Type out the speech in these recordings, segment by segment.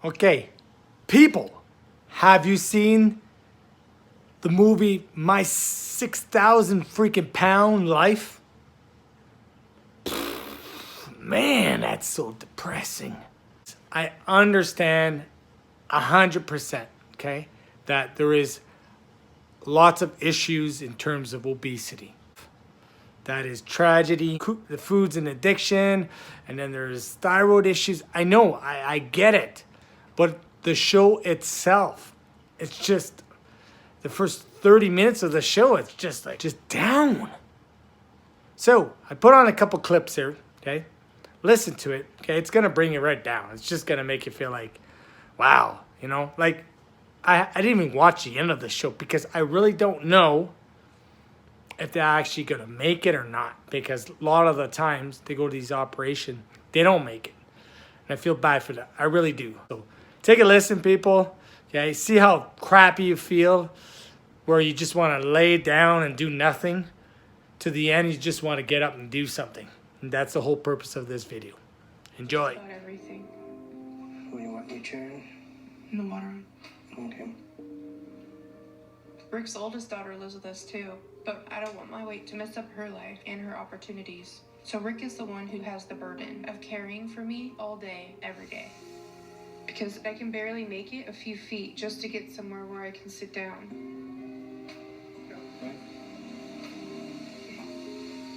Okay, people, have you seen the movie My 6,000 freaking pound life? Man, that's so depressing. I understand 100%, okay, that there is lots of issues in terms of obesity. That is tragedy. The food's an addiction, and then there's thyroid issues. I know, I get it. But the show itself, it's just the first 30 minutes of the show, it's just like, just down. So I put on a couple clips here, okay? Listen to it, okay? It's gonna bring you right down. It's just gonna make you feel like, wow, you know? Like, I didn't even watch the end of the show because I really don't know if they're actually gonna make it or not. Because a lot of the times they go to these operations, they don't make it. And I feel bad for that. I really do. So take a listen, people. Okay, see how crappy you feel, where you just want to lay down and do nothing. To the end, you just want to get up and do something. And that's the whole purpose of this video. Enjoy. About everything. What do you want, your chair? In the water room. Okay. Rick's oldest daughter lives with us too, but I don't want my weight to mess up her life and her opportunities. So Rick is the one who has the burden of caring for me all day, every day. Because I can barely make it a few feet just to get somewhere where I can sit down.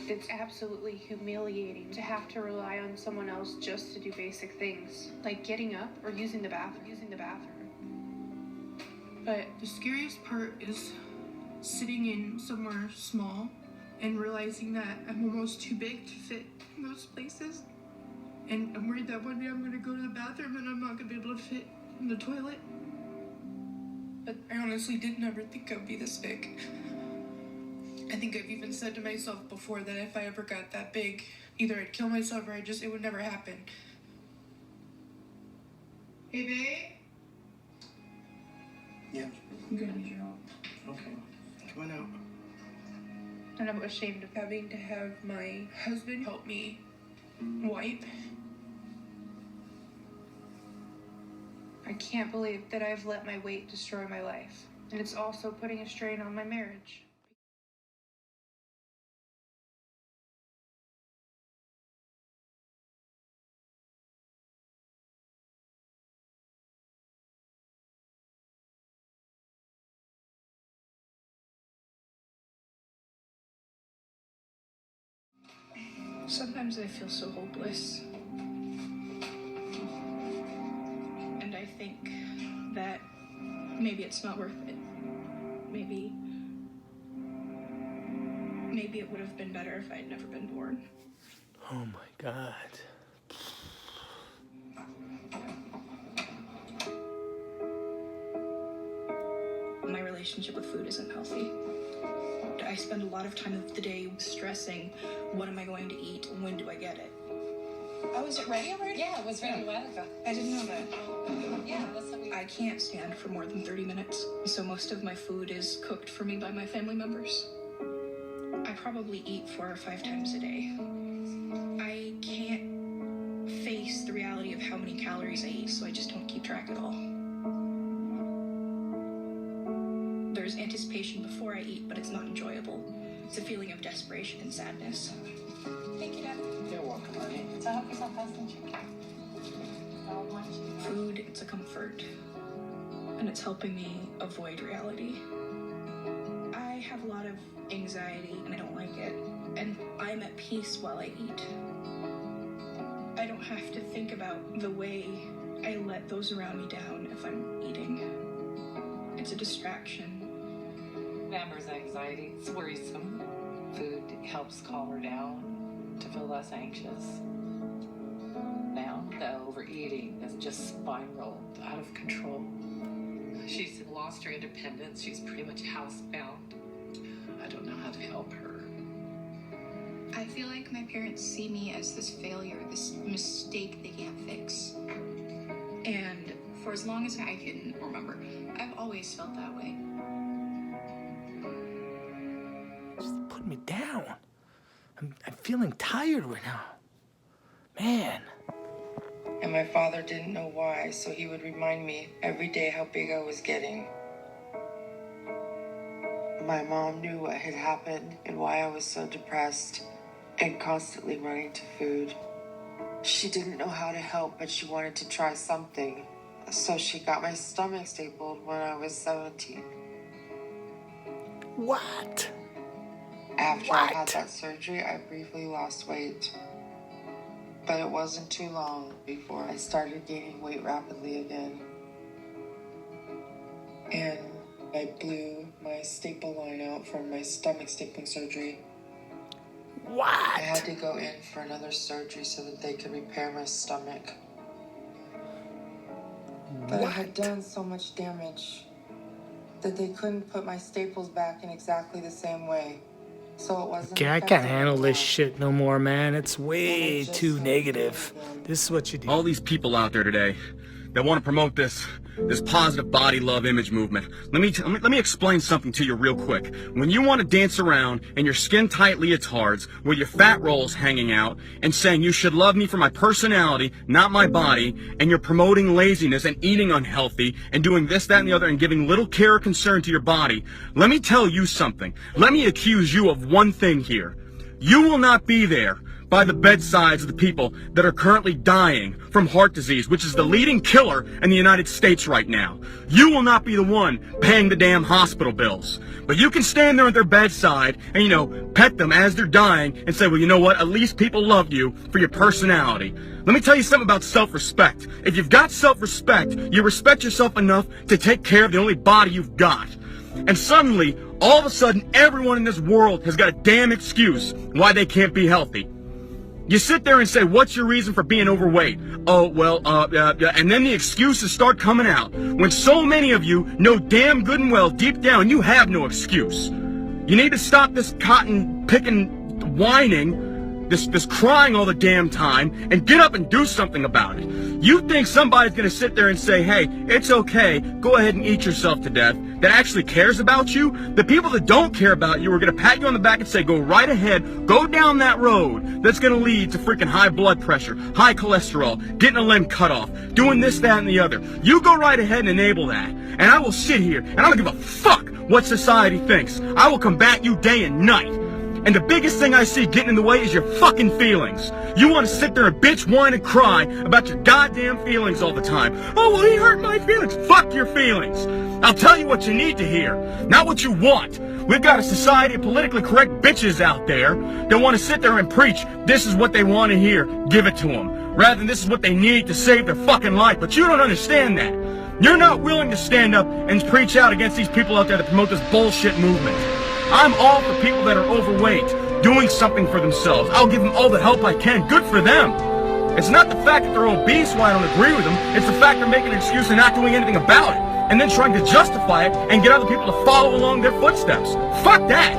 It's absolutely humiliating to have to rely on someone else just to do basic things, like getting up or using the bathroom. But the scariest part is sitting in somewhere small and realizing that I'm almost too big to fit in those places. And I'm worried that one day I'm going to go to the bathroom and I'm not going to be able to fit in the toilet. But I honestly did never think I'd be this big. I think I've even said to myself before that if I ever got that big, either I'd kill myself or it would never happen. Hey, babe? Yeah. I'm gonna need your help. Okay. Come on out. And I'm ashamed of having to have my husband help me wipe. I can't believe that I've let my weight destroy my life. And it's also putting a strain on my marriage. Sometimes I feel so hopeless. And I think that maybe it's not worth it. Maybe it would have been better if I had never been born. Oh my God. My relationship with food isn't healthy. I spend a lot of time of the day stressing, what am I going to eat? When do I get it? Oh, is it ready already? Yeah, it was ready a while ago. I didn't know that. Yeah, that's what we... I can't stand for more than 30 minutes, so most of my food is cooked for me by my family members. I probably eat 4 or 5 times a day. I can't face the reality of how many calories I eat, so I just don't keep track at all. There's anticipation before I eat, but it's not enjoyable. It's a feeling of desperation and sadness. Thank you, Dad. You're welcome, honey. So I hope yourself fast and chicken. I'll watch you. Food, it's a comfort, and it's helping me avoid reality. I have a lot of anxiety, and I don't like it, and I'm at peace while I eat. I don't have to think about the way I let those around me down if I'm eating. It's a distraction. Amber's anxiety is worrisome. Food helps calm her down to feel less anxious. Now the overeating has just spiraled out of control. She's lost her independence. She's pretty much housebound. I don't know how to help her. I feel like my parents see me as this failure, this mistake they can't fix. And for as long as I can remember, I've always felt that way. Just put me down. I'm feeling tired right now. Man. Am and my father didn't know why, so he would remind me every day how big I was getting. My mom knew what had happened and why I was so depressed and constantly running to food. She didn't know how to help, but she wanted to try something, so she got my stomach stapled when I was 17. What? After I had that surgery, I briefly lost weight. But it wasn't too long before I started gaining weight rapidly again. And I blew my staple line out from my stomach stapling surgery. I had What? to go in for another surgery so that they could repair my stomach. But I had done so much damage that they couldn't put my staples back in exactly the same way. So it wasn't Okay, I can't effective handle this anymore. shit no more, man. It's way just too started negative. again. This is what you do. All these people out there today that want to promote this positive body love image movement. Let me explain something to you real quick. When you want to dance around in your skin tight leotards with your fat rolls hanging out and saying you should love me for my personality, not my body, and you're promoting laziness and eating unhealthy and doing this, that, and the other and giving little care or concern to your body, let me tell you something. Let me accuse you of one thing here. You will not be there by the bedsides of the people that are currently dying from heart disease, which is the leading killer in the United States right now. You will not be the one paying the damn hospital bills. But you can stand there at their bedside and, pet them as they're dying and say, well, you know what? At least people love you for your personality. Let me tell you something about self-respect. If you've got self-respect, you respect yourself enough to take care of the only body you've got. And suddenly, all of a sudden, everyone in this world has got a damn excuse why they can't be healthy. You sit there and say, what's your reason for being overweight? Oh, well, and then the excuses start coming out. When so many of you know damn good and well, deep down, you have no excuse. You need to stop this cotton picking, whining, this crying all the damn time, and get up and do something about it. You think somebody's gonna sit there and say, hey, it's okay, go ahead and eat yourself to death, that actually cares about you? The people that don't care about you are gonna pat you on the back and say, go right ahead, go down that road that's gonna lead to freaking high blood pressure, high cholesterol, getting a limb cut off, doing this, that, and the other. You go right ahead and enable that. And I will sit here, and I don't give a fuck what society thinks. I will combat you day and night. And the biggest thing I see getting in the way is your fucking feelings. You want to sit there and bitch, whine, and cry about your goddamn feelings all the time. Oh, well, he hurt my feelings. Fuck your feelings. I'll tell you what you need to hear, not what you want. We've got a society of politically correct bitches out there that want to sit there and preach this is what they want to hear, give it to them, rather than this is what they need to save their fucking life. But you don't understand that. You're not willing to stand up and preach out against these people out there that promote this bullshit movement. I'm all for people that are overweight, doing something for themselves. I'll give them all the help I can. Good for them. It's not the fact that they're obese why I don't agree with them. It's the fact they're making an excuse and not doing anything about it. And then trying to justify it and get other people to follow along their footsteps. Fuck that.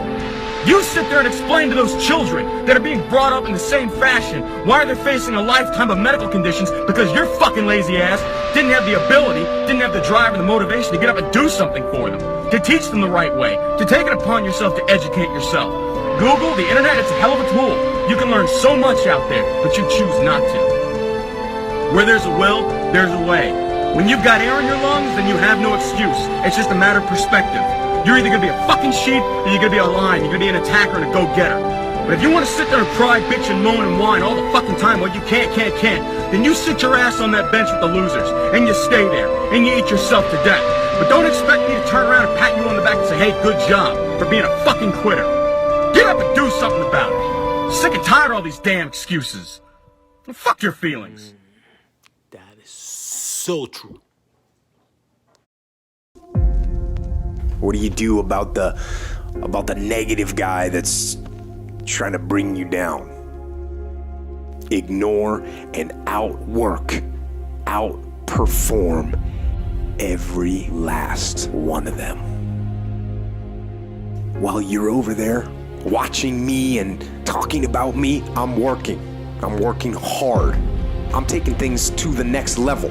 You sit there and explain to those children that are being brought up in the same fashion why they're facing a lifetime of medical conditions because your fucking lazy ass didn't have the ability, didn't have the drive and the motivation to get up and do something for them, to teach them the right way, to take it upon yourself to educate yourself. Google, the internet, it's a hell of a tool. You can learn so much out there, but you choose not to. Where there's a will, there's a way. When you've got air in your lungs, then you have no excuse. It's just a matter of perspective. You're either gonna be a fucking sheep, or you're gonna be a lion. You're gonna be an attacker and a go-getter. But if you want to sit there and cry, bitch, and moan and whine all the fucking time while you can't, then you sit your ass on that bench with the losers, and you stay there, and you eat yourself to death. But don't expect me to turn around and pat you on the back and say, hey, good job for being a fucking quitter. Get up and do something about it. Sick and tired of all these damn excuses. Well, fuck your feelings. That is so true. What do you do about the negative guy that's trying to bring you down? Ignore and outperform every last one of them. While you're over there watching me and talking about me, I'm working hard. I'm taking things to the next level.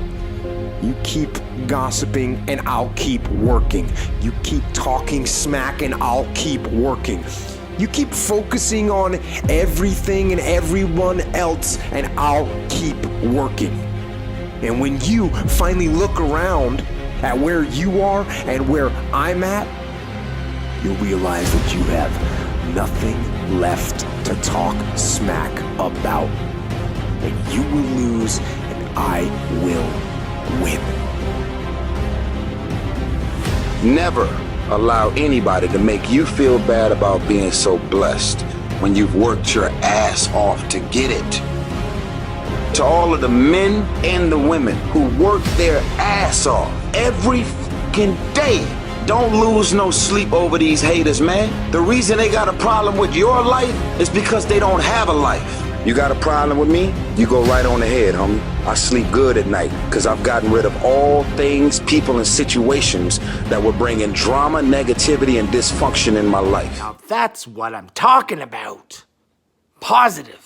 You keep gossiping and I'll keep working. You keep talking smack and I'll keep working. You keep focusing on everything and everyone else and I'll keep working. And when you finally look around at where you are and where I'm at, you'll realize that you have nothing left to talk smack about. And you will lose, and I will win. Never allow anybody to make you feel bad about being so blessed when you've worked your ass off to get it. To all of the men and the women who work their ass off every fucking day, don't lose no sleep over these haters, man. The reason they got a problem with your life is because they don't have a life. You got a problem with me? You go right on ahead, homie. I sleep good at night because I've gotten rid of all things, people, and situations that were bringing drama, negativity, and dysfunction in my life. Now that's what I'm talking about. Positive.